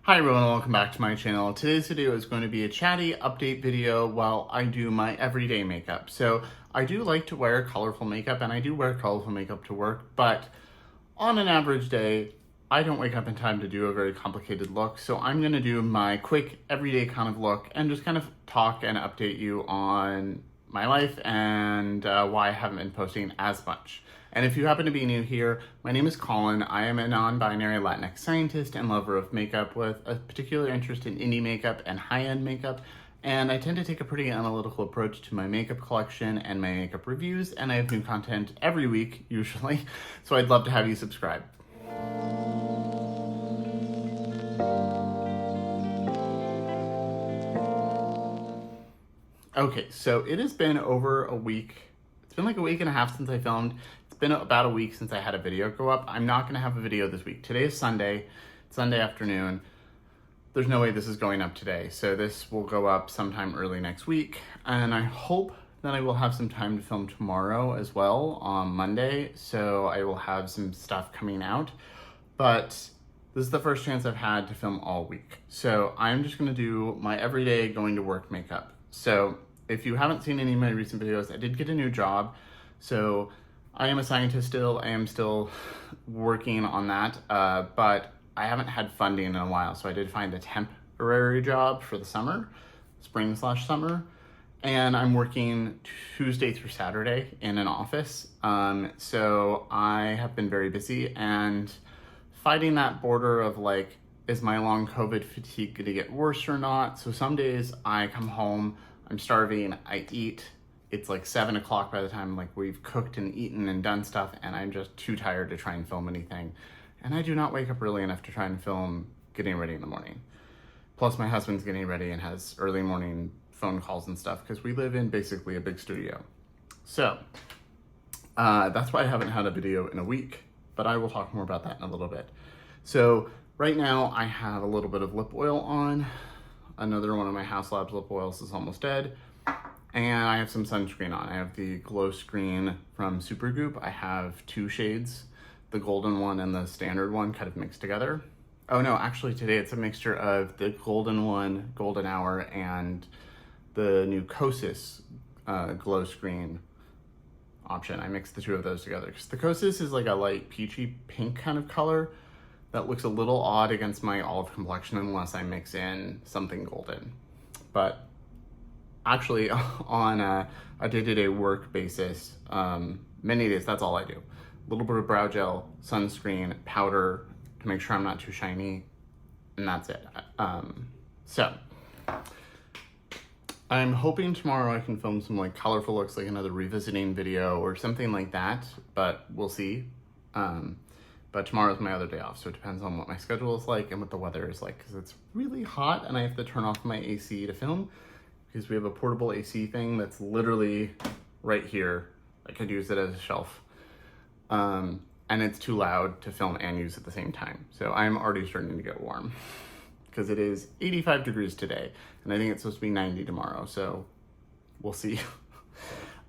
Hi everyone, welcome back to my channel. Today's video is going to be a chatty update video while I do my everyday makeup. So I do like to wear colorful makeup and I do wear colorful makeup to work, but on an average day, I don't wake up in time to do a very complicated look. So I'm gonna do my quick everyday kind of look and just kind of talk and update you on my life and why I haven't been posting as much. And if you happen to be new here, my name is Colin. I am a non-binary Latinx scientist and lover of makeup with a particular interest in indie makeup and high-end makeup. And I tend to take a pretty analytical approach to my makeup collection and my makeup reviews, and I have new content every week, usually. So I'd love to have you subscribe. Okay, so it has been over a week. It's been like a week and a half since I filmed. It's been about a week since I had a video go up. I'm not gonna have a video this week. Today is Sunday, Sunday afternoon. There's no way this is going up today. So this will go up sometime early next week. And I hope that I will have some time to film tomorrow as well on Monday. So I will have some stuff coming out. But this is the first chance I've had to film all week. So I'm just gonna do my everyday going to work makeup. So if you haven't seen any of my recent videos, I did get a new job. So I am a scientist still. I am still working on that, but I haven't had funding in a while. So I did find a temporary job for the summer, spring/summer. And I'm working Tuesday through Saturday in an office. So I have been very busy and fighting that border of like, is my long COVID fatigue gonna get worse or not? So some days I come home, I'm starving, I eat, it's like 7 o'clock by the time like we've cooked and eaten and done stuff, and I'm just too tired to try and film anything. And I do not wake up early enough to try and film getting ready in the morning. Plus my husband's getting ready and has early morning phone calls and stuff because we live in basically a big studio. So that's why I haven't had a video in a week, but I will talk more about that in a little bit. So right now I have a little bit of lip oil on. Another one of my Haus Labs lip oils is almost dead. And I have some sunscreen on. I have the Glow Screen from Supergoop. I have two shades, the golden one and the standard one kind of mixed together. Oh no, actually today it's a mixture of the golden one, Golden Hour, and the new Kosas Glow Screen option. I mixed the two of those together because the Kosas is like a light peachy pink kind of color that looks a little odd against my olive complexion unless I mix in something golden. But actually on a day-to-day work basis, many days, that's all I do. A little bit of brow gel, sunscreen, powder to make sure I'm not too shiny, and that's it. So I'm hoping tomorrow I can film some like colorful looks, like another revisiting video or something like that, but we'll see. But tomorrow's my other day off, so it depends on what my schedule is like and what the weather is like, because it's really hot and I have to turn off my AC to film because we have a portable AC thing that's literally right here. I could use it as a shelf. And it's too loud to film and use at the same time. So I'm already starting to get warm because it is 85 degrees today and I think it's supposed to be 90 tomorrow, so we'll see.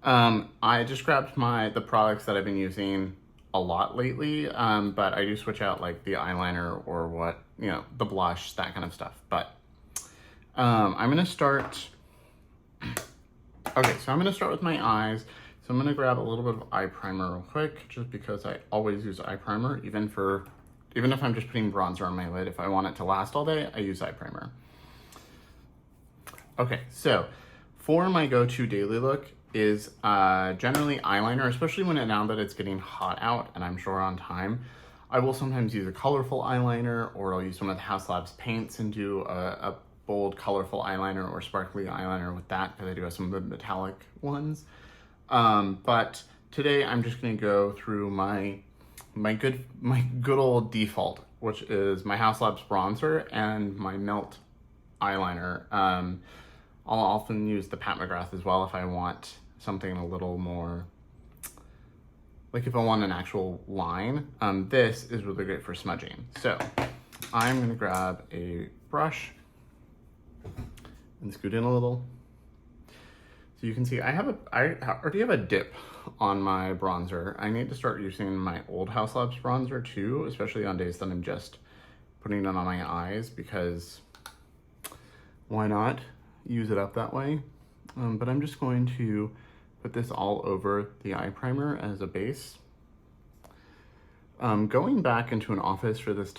I just grabbed the products that I've been using a lot lately, but I do switch out like the eyeliner or what, the blush, that kind of stuff. But I'm gonna start, okay, so I'm gonna start with my eyes. So I'm gonna grab a little bit of eye primer real quick, just because I always use eye primer, even if I'm just putting bronzer on my lid. If I want it to last all day, I use eye primer. Okay, so for my go-to daily look is generally eyeliner, especially now that it's getting hot out and I'm short on time. I will sometimes use a colorful eyeliner, or I'll use one of the Haus Labs paints and do a bold colorful eyeliner or sparkly eyeliner with that, because I do have some of the metallic ones. But today I'm just gonna go through my good old default, which is my Haus Labs bronzer and my Melt eyeliner. I'll often use the Pat McGrath as well if I want something a little more, like if I want an actual line. This is really great for smudging. So I'm gonna grab a brush and scoot in a little. So you can see I already have a dip on my bronzer. I need to start using my old Haus Labs bronzer too, especially on days that I'm just putting it on my eyes because why not use it up that way? But I'm just going to put this all over the eye primer as a base. Going back into an office for this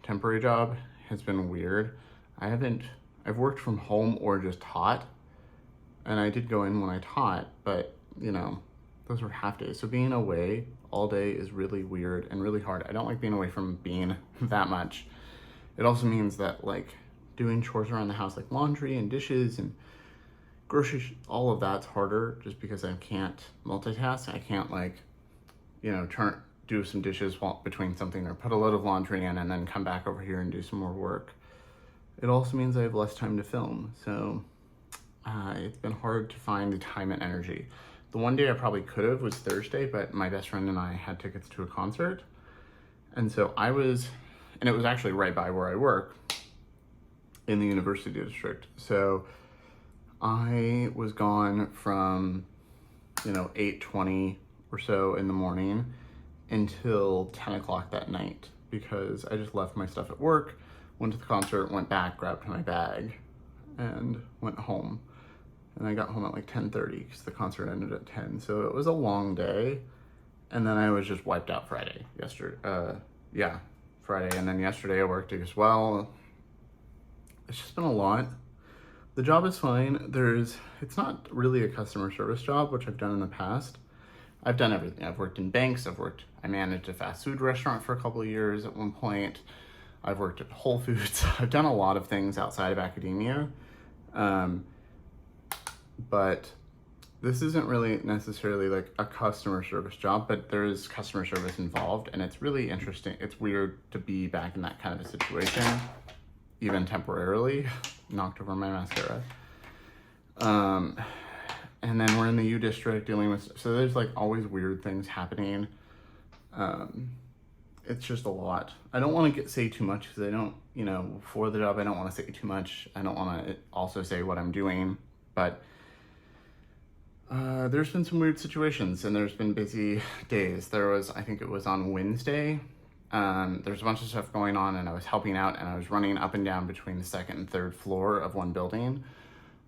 temporary job has been weird. I've worked from home or just taught, and I did go in when I taught, but you know, those were half days. So being away all day is really weird and really hard. I don't like being away from being that much. It also means that like doing chores around the house, like laundry and dishes and groceries, all of that's harder just because I can't multitask. I can't like, you know, do some dishes between something or put a load of laundry in and then come back over here and do some more work. It also means I have less time to film. So it's been hard to find the time and energy. The one day I probably could have was Thursday, but my best friend and I had tickets to a concert. And so and it was actually right by where I work in the university district. So I was gone from, 8:20 or so in the morning until 10 o'clock that night because I just left my stuff at work, went to the concert, went back, grabbed my bag, and went home. And I got home at like 10:30 because the concert ended at 10. So it was a long day. And then I was just wiped out Friday, Friday. And then yesterday I worked as well. It's just been a lot. The job is fine. It's not really a customer service job, which I've done in the past. I've done everything. I've worked in banks. I managed a fast food restaurant for a couple of years at one point. I've worked at Whole Foods. I've done a lot of things outside of academia. But this isn't really necessarily like a customer service job, but there is customer service involved, and it's really interesting. It's weird to be back in that kind of a situation, even temporarily. Knocked over my mascara. And then we're in the U district dealing with, so there's like always weird things happening. It's just a lot. I don't want to say too much because I don't, for the job, I don't want to say too much. I don't want to also say what I'm doing, but there's been some weird situations and there's been busy days. I think it was on Wednesday. There's a bunch of stuff going on and I was helping out and I was running up and down between the second and third floor of one building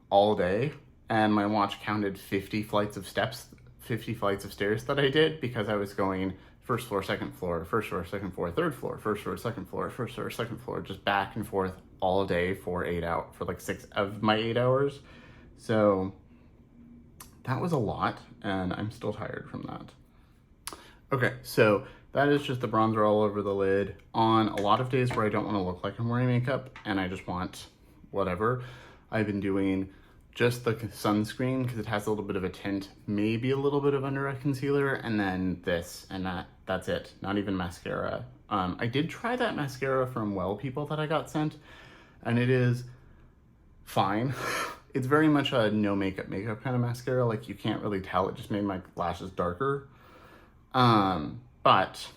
all day. And my watch counted 50 flights of stairs that I did because I was going first floor, second floor, first floor, second floor, third floor, first floor, second floor, first floor, second floor, just back and forth all day for like 6 of my 8 hours. So that was a lot and I'm still tired from that. Okay, so that is just the bronzer all over the lid. On a lot of days where I don't want to look like I'm wearing makeup and I just want whatever, I've been doing just the sunscreen because it has a little bit of a tint, maybe a little bit of under eye concealer, and then this and that's it. Not even mascara. I did try that mascara from Well People that I got sent, and it is fine. It's very much a no makeup kind of mascara. Like you can't really tell. It just made my lashes darker. But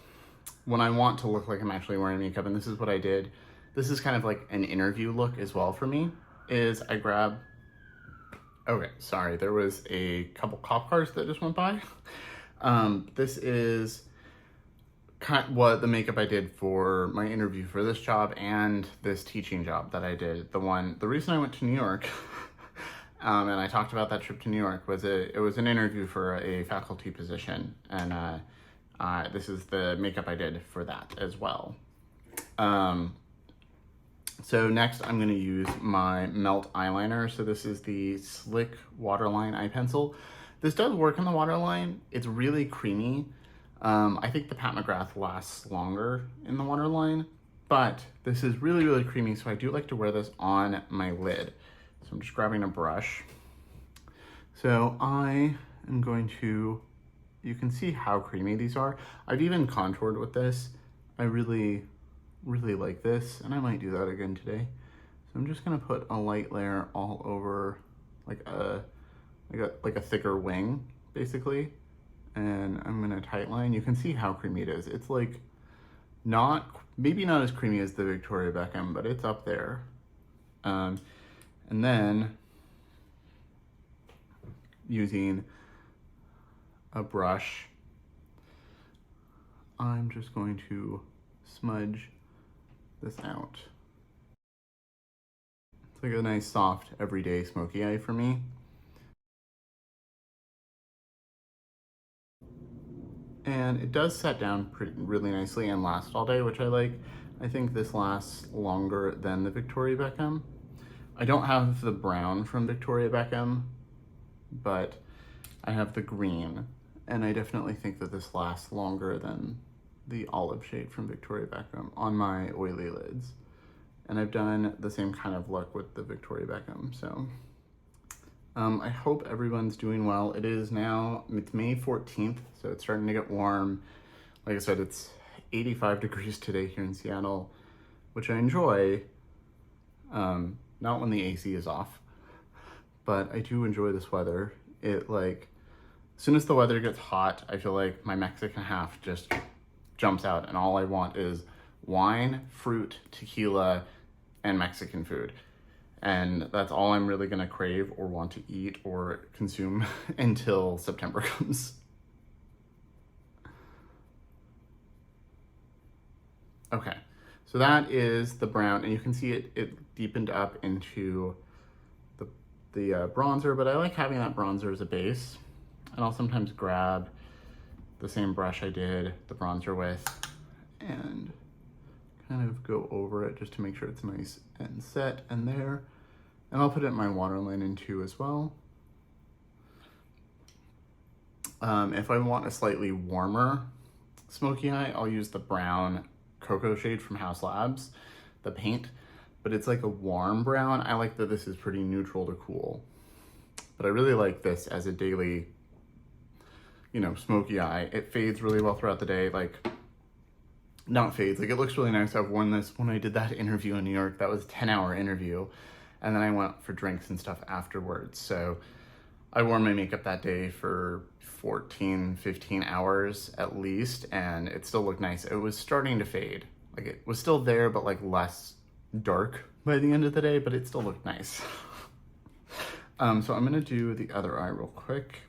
when I want to look like I'm actually wearing makeup, and this is what I did, this is kind of like an interview look as well for me, is I grab, okay, sorry, there was a couple cop cars that just went by. This is kind of what the makeup I did for my interview for this job and this teaching job that I did. The reason I went to New York, and I talked about that trip to New York, it was an interview for a faculty position, and this is the makeup I did for that as well. So next I'm going to use my Melt eyeliner. So this is the Slick Waterline eye pencil. This does work on the waterline. It's really creamy. I think the Pat McGrath lasts longer in the waterline, but this is really, really creamy. So I do like to wear this on my lid. So I'm just grabbing a brush. So I am going to, you can see how creamy these are. I've even contoured with this. I really like this, and I might do that again today. So I'm just gonna put a light layer all over like a thicker wing, basically. And I'm gonna tight line. You can see how creamy it is. It's like maybe not as creamy as the Victoria Beckham, but it's up there. And then using a brush, I'm just going to smudge this out. It's like a nice soft everyday smoky eye for me. And it does set down really nicely and last all day, which I like. I think this lasts longer than the Victoria Beckham. I don't have the brown from Victoria Beckham, but I have the green, and I definitely think that this lasts longer than the olive shade from Victoria Beckham on my oily lids. And I've done the same kind of look with the Victoria Beckham, so I hope everyone's doing well. It's May 14th, so it's starting to get warm. Like I said, it's 85 degrees today here in Seattle, which I enjoy, not when the AC is off, but I do enjoy this weather. As soon as the weather gets hot, I feel like my Mexican half just jumps out, and all I want is wine, fruit, tequila, and Mexican food. And that's all I'm really gonna crave or want to eat or consume until September comes. Okay, so that is the brown, and you can see it deepened up into the bronzer, but I like having that bronzer as a base. And I'll sometimes grab the same brush I did the bronzer with and kind of go over it just to make sure it's nice and set and there. And I'll put it in my waterline too as well. If I want a slightly warmer smoky eye, I'll use the brown cocoa shade from Haus Labs, the paint, but it's like a warm brown. I like that this is pretty neutral to cool, but I really like this as a daily, smoky eye. It fades really well throughout the day. Not fades, it looks really nice. I've worn this when I did that interview in New York. That was a 10-hour interview. And then I went for drinks and stuff afterwards. So I wore my makeup that day for 14, 15 hours at least, and it still looked nice. It was starting to fade. It was still there, but less dark by the end of the day, but it still looked nice. So I'm gonna do the other eye real quick.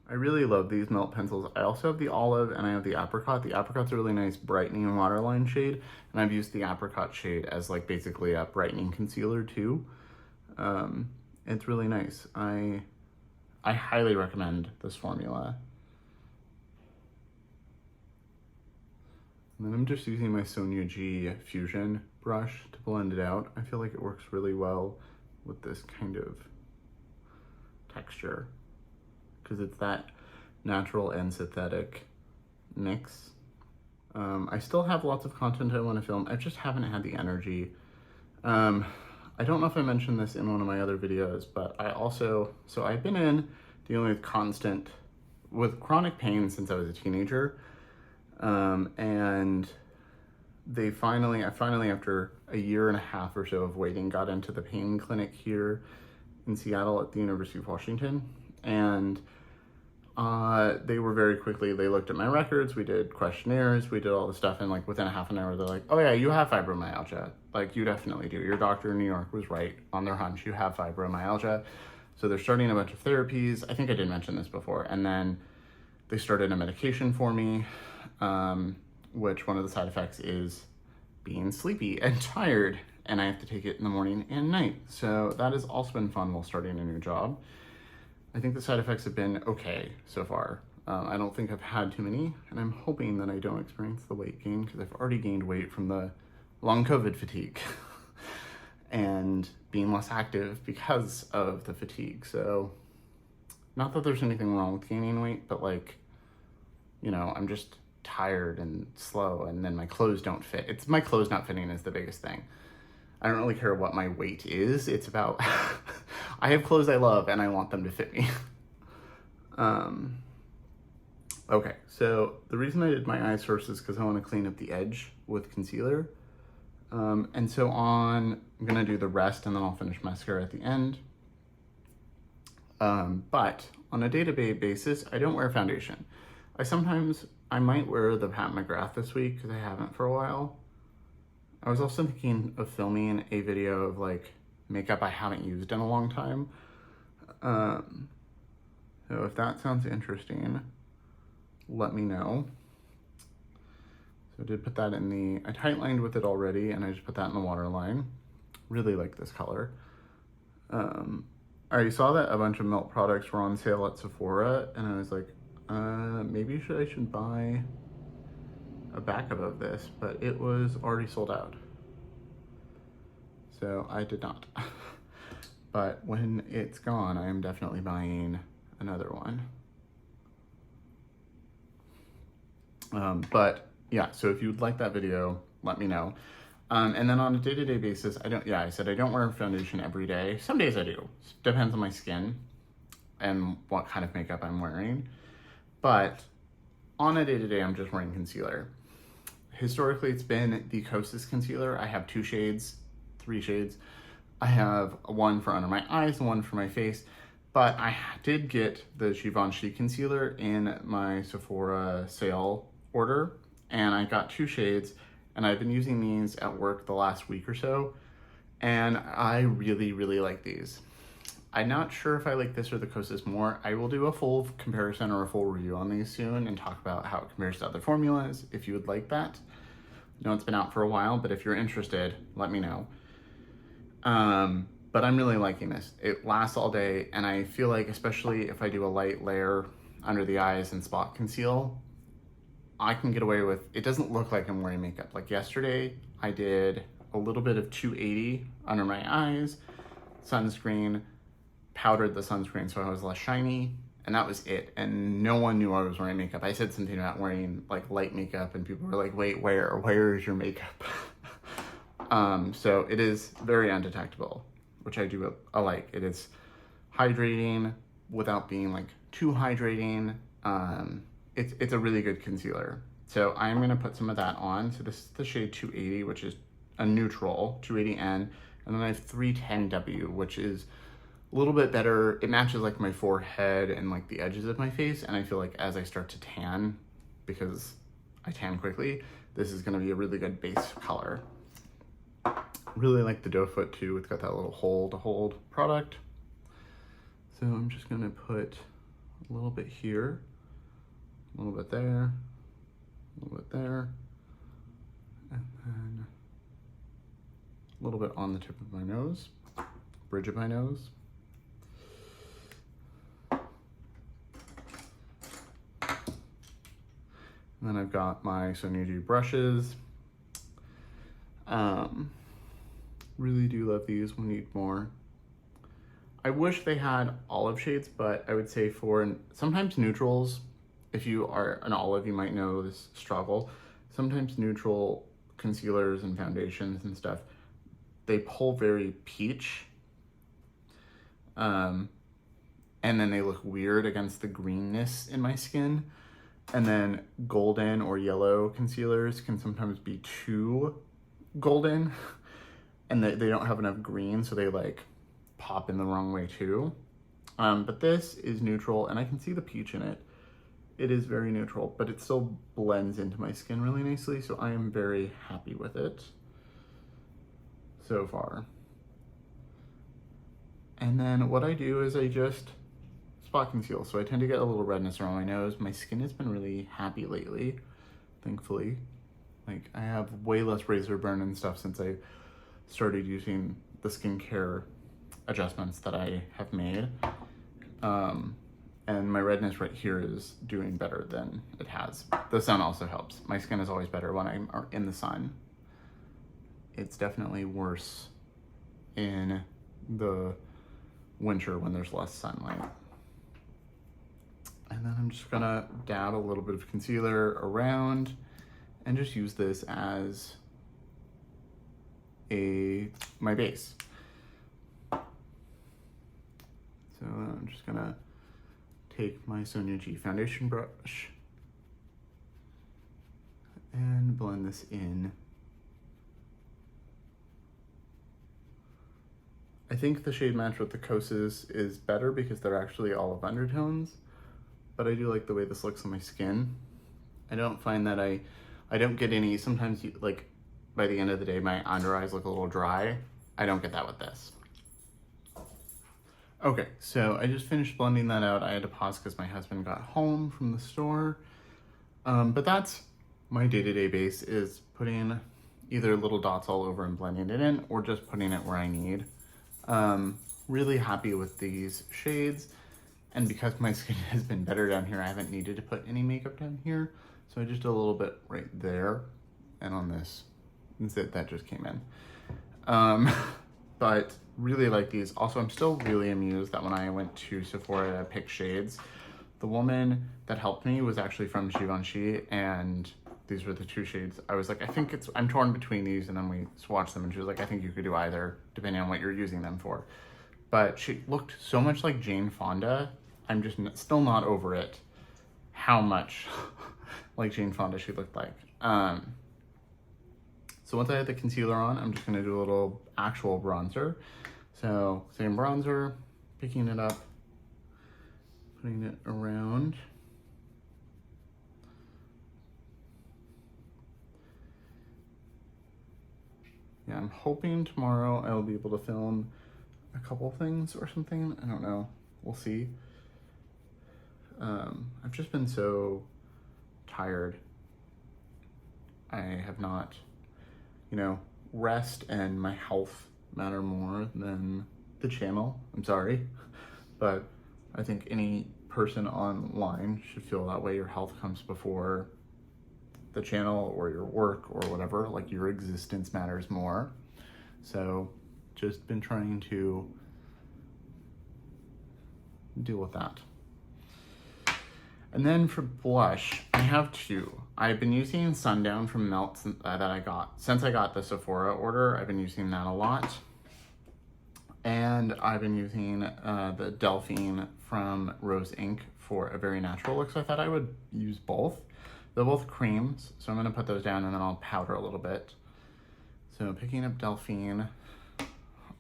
I really love these Melt pencils. I also have the olive and I have the apricot. The apricot's a really nice brightening waterline shade, and I've used the apricot shade as basically a brightening concealer too. It's really nice. I highly recommend this formula. And then I'm just using my Sonia G Fusion brush to blend it out. I feel like it works really well with this kind of texture because it's that natural and synthetic mix. I still have lots of content I want to film. I just haven't had the energy. I don't know if I mentioned this in one of my other videos, but I've been dealing with chronic pain since I was a teenager. And I finally, after a year and a half or so of waiting, got into the pain clinic here in Seattle at the University of Washington. And they were they looked at my records, we did questionnaires, we did all the stuff, and within a half an hour, they're like, oh yeah, you have fibromyalgia. You definitely do. Your doctor in New York was right on their hunch. You have fibromyalgia. So they're starting a bunch of therapies. I think I did mention this before. And then they started a medication for me, which one of the side effects is being sleepy and tired, and I have to take it in the morning and night. So that has also been fun while starting a new job. I think the side effects have been okay so far. I don't think I've had too many, and I'm hoping that I don't experience the weight gain because I've already gained weight from the long COVID fatigue and being less active because of the fatigue. So not that there's anything wrong with gaining weight, but I'm just tired and slow, and then my clothes don't fit. It's my clothes not fitting is the biggest thing. I don't really care what my weight is. It's about, I have clothes I love and I want them to fit me. Okay, so the reason I did my eyes first is because I want to clean up the edge with concealer. And so I'm gonna do the rest and then I'll finish mascara at the end. But on a day-to-day basis, I don't wear foundation. I might wear the Pat McGrath this week because I haven't for a while. I was also thinking of filming a video of makeup I haven't used in a long time. So if that sounds interesting, let me know. So I did put that in the, I tightlined with it already, and I just put that in the waterline. Really like this color. I saw that a bunch of Melt products were on sale at Sephora, and I was like, maybe I should buy a backup of this, but it was already sold out. So I did not. But when it's gone, I am definitely buying another one. But yeah, so if you'd like that video, let me know. And then on a day-to-day basis, I said I don't wear foundation every day. Some days I do. Depends on my skin and what kind of makeup I'm wearing. But on a day-to-day, I'm just wearing concealer. Historically, it's been the Kosas concealer. I have 2 shades, 3 shades. I have one for under my eyes and one for my face. But I did get the Givenchy concealer in my Sephora sale order, and I got 2 shades, and I've been using these at work the last week or so, and I really, really like these. I'm not sure if I like this or the Kosas more. I will do a full comparison or a full review on these soon and talk about how it compares to other formulas if you would like that. I know it's been out for a while, but if you're interested, let me know. But I'm really liking this. It lasts all day, and I feel like, especially if I do a light layer under the eyes and spot conceal, I can get away with, it doesn't look like I'm wearing makeup. Like yesterday, I did a little bit of 280 under my eyes, sunscreen, powdered the sunscreen so I was less shiny, and that was it. And no one knew I was wearing makeup. I said something about wearing like light makeup, and people were like, wait, where is your makeup? So it is very undetectable, which I do like. It is hydrating without being like too hydrating. It's a really good concealer. So I'm gonna put some of that on. So this is the shade 280, which is a neutral, 280N, and then I have 310W, which is a little bit better. It matches like my forehead and like the edges of my face, and I feel like as I start to tan, because I tan quickly, this is gonna be a really good base color. Really like the doe foot too. It's got that little hole to hold product. So I'm just gonna put a little bit here, a little bit there, a little bit there, and then a little bit on the tip of my nose, bridge of my nose. And then I've got my Sonia G brushes. Really do love these. We need more. I wish they had olive shades, but I would say for sometimes neutrals, if you are an olive, you might know this struggle. Sometimes neutral concealers and foundations and stuff, they pull very peach. And then they look weird against the greenness in my skin. And then golden or yellow concealers can sometimes be too golden, and they don't have enough green, so they like pop in the wrong way too. But this is neutral, and I can see the peach in it. It is very neutral, but it still blends into my skin really nicely, so I am very happy with it so far. And then what I do is I just spot conceal. So I tend to get a little redness around my nose. My skin has been really happy lately, thankfully. Like, I have way less razor burn and stuff since I started using the skincare adjustments that I have made. And my redness right here is doing better than it has. The sun also helps. My skin is always better when I'm in the sun. It's definitely worse in the winter when there's less sunlight. And then I'm just gonna dab a little bit of concealer around and just use this as my base. So I'm just gonna take my Sonia G foundation brush and blend this in. I think the shade match with the Kosas is better because they're actually olive undertones, but I do like the way this looks on my skin. I don't find that I don't get any, sometimes like by the end of the day, my under eyes look a little dry. I don't get that with this. Okay, so I just finished blending that out. I had to pause because my husband got home from the store. But that's my day-to-day base is putting either little dots all over and blending it in, or just putting it where I need. Really happy with these shades, and because my skin has been better down here, I haven't needed to put any makeup down here. So I just did a little bit right there, and on this, that just came in. But really like these. Also, I'm still really amused that when I went to Sephora to pick shades, the woman that helped me was actually from Givenchy, and these were the two shades. I was like, I'm torn between these, and then we swatched them, and she was like, I think you could do either, depending on what you're using them for. But she looked so much like Jane Fonda. I'm just still not over it, how much like Jane Fonda she looked like. So once I have the concealer on, I'm just gonna do a little actual bronzer. So same bronzer, picking it up, putting it around. Yeah, I'm hoping tomorrow I'll be able to film a couple things or something. I don't know, we'll see. I've just been so tired. I have not, rest and my health matter more than the channel. I'm sorry, but I think any person online should feel that way. Your health comes before the channel or your work or whatever. Like, your existence matters more. So just been trying to deal with that. And then for blush, I have two. I've been using Sundown from Melt that I got. Since I got the Sephora order, I've been using that a lot. And I've been using the Delphine from Rose Inc for a very natural look. So I thought I would use both. They're both creams, so I'm gonna put those down and then I'll powder a little bit. So picking up Delphine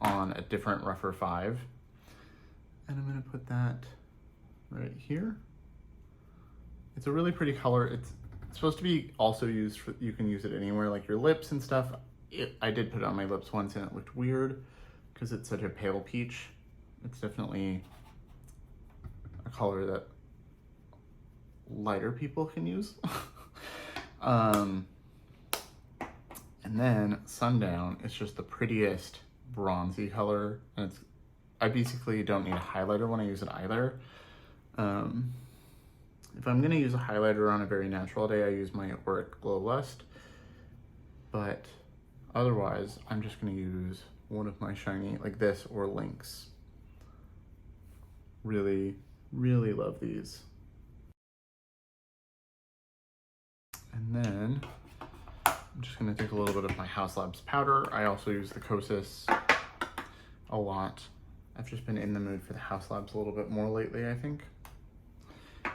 on a different rougher 5. And I'm gonna put that right here. It's a really pretty color. It's supposed to be also used for, you can use it anywhere, like your lips and stuff. I did put it on my lips once and it looked weird because it's such a pale peach. It's definitely a color that lighter people can use. And then Sundown is just the prettiest bronzy color, and I basically don't need a highlighter when I use it either. If I'm gonna use a highlighter on a very natural day, I use my Auric Glow Lust, but otherwise I'm just gonna use one of my shiny, like this, or Lynx. Really, really love these. And then I'm just gonna take a little bit of my Haus Labs powder. I also use the Kosas a lot. I've just been in the mood for the Haus Labs a little bit more lately, I think.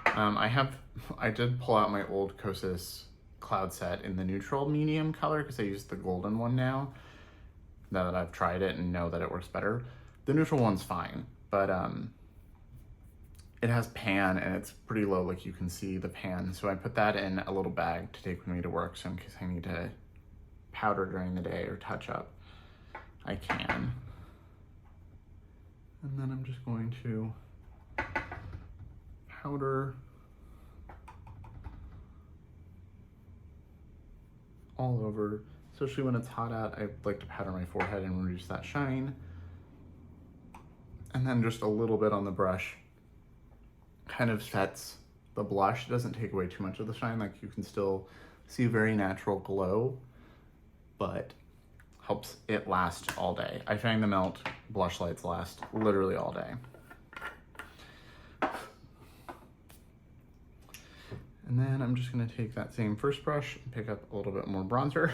I did pull out my old Kosas Cloud Set in the neutral medium color because I use the golden one now that I've tried it and know that it works better. The neutral one's fine, but it has pan and it's pretty low, like you can see the pan. So I put that in a little bag to take with me to work, so in case I need to powder during the day or touch up, I can. And then I'm just going to powder all over, especially when it's hot out. I like to powder my forehead and reduce that shine. And then just a little bit on the brush kind of sets the blush. It doesn't take away too much of the shine. Like, you can still see a very natural glow, but helps it last all day. I find the Melt blush lights last literally all day. And then I'm just gonna take that same first brush and pick up a little bit more bronzer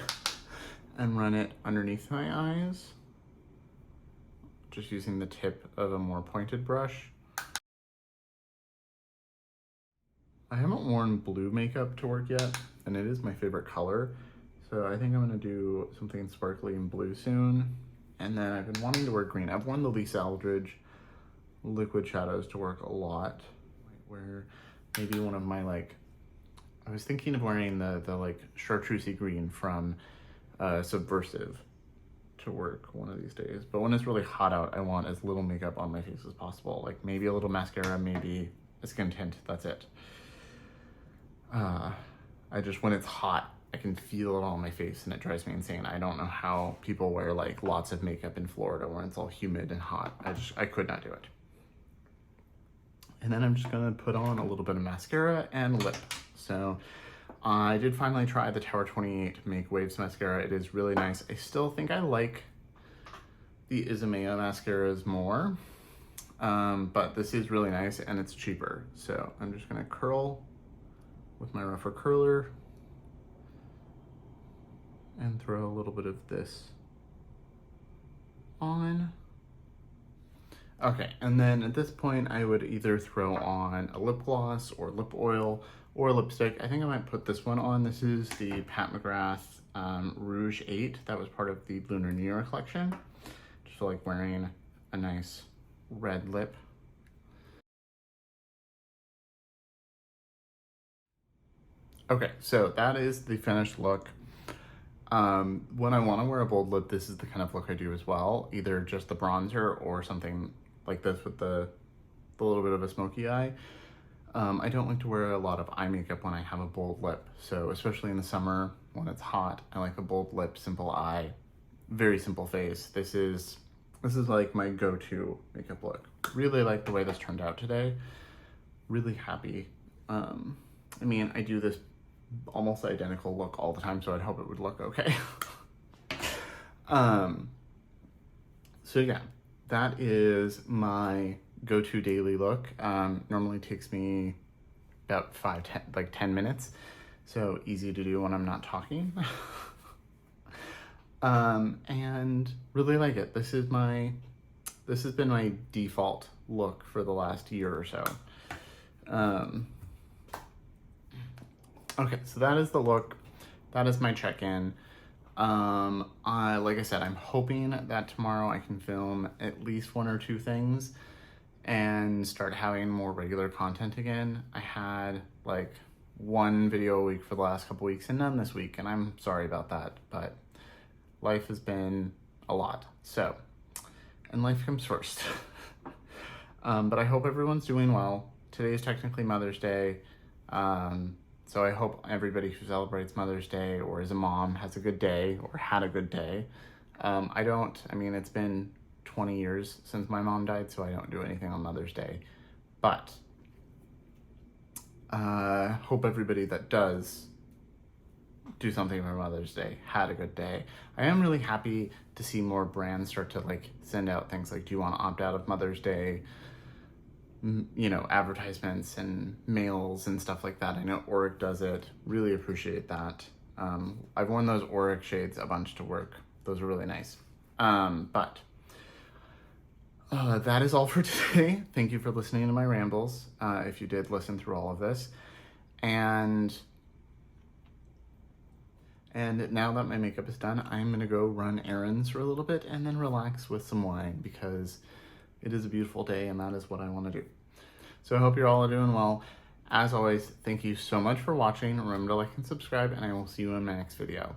and run it underneath my eyes, just using the tip of a more pointed brush. I haven't worn blue makeup to work yet, and it is my favorite color. So I think I'm gonna do something sparkly and blue soon. And then I've been wanting to wear green. I've worn the Lisa Eldridge liquid shadows to work a lot. I might wear maybe one of my, like, I was thinking of wearing the like chartreusey green from Subversive to work one of these days. But when it's really hot out, I want as little makeup on my face as possible. Like, maybe a little mascara, maybe a skin tint, that's it. when it's hot, I can feel it all on my face and it drives me insane. I don't know how people wear like lots of makeup in Florida when it's all humid and hot. I could not do it. And then I'm just gonna put on a little bit of mascara and lip. So I did finally try the Tower 28 Make Waves mascara. It is really nice. I still think I like the Isamaya mascaras more, but this is really nice and it's cheaper. So I'm just gonna curl with my rougher curler and throw a little bit of this on. Okay, and then at this point I would either throw on a lip gloss or lip oil or lipstick. I think I might put this one on. This is the Pat McGrath Rouge 8. That was part of the Lunar New Year collection. Just feel like wearing a nice red lip. Okay, so that is the finished look. When I want to wear a bold lip, this is the kind of look I do as well. Either just the bronzer or something like this with the little bit of a smoky eye. I don't like to wear a lot of eye makeup when I have a bold lip. So especially in the summer when it's hot, I like a bold lip, simple eye, very simple face. This is like my go-to makeup look. Really like the way this turned out today. Really happy. I mean, I do this almost identical look all the time, so I'd hope it would look okay. So yeah, that is my go-to daily look. Normally takes me about 10 minutes. So easy to do when I'm not talking. And really like it. This has been my default look for the last year or so. Okay, so that is the look. That is my check-in. Like I said, I'm hoping that tomorrow I can film at least 1 or 2 things and start having more regular content again. I had like 1 video a week for the last couple weeks and none this week, and I'm sorry about that, but life has been a lot. So, and life comes first. But I hope everyone's doing well. Today is technically Mother's Day. So I hope everybody who celebrates Mother's Day or is a mom has a good day or had a good day. I mean, it's been 20 years since my mom died, so I don't do anything on Mother's Day. But hope everybody that does do something for Mother's Day had a good day. I am really happy to see more brands start to like send out things like, do you want to opt out of Mother's Day? You know, advertisements and mails and stuff like that. I know Auric does it. Really appreciate that. I've worn those Auric shades a bunch to work. Those are really nice. But that is all for today. Thank you for listening to my rambles, if you did listen through all of this. And now that my makeup is done, I'm gonna go run errands for a little bit and then relax with some wine because it is a beautiful day and that is what I want to do. So I hope you're all doing well. As always, thank you so much for watching. Remember to like and subscribe, and I will see you in my next video.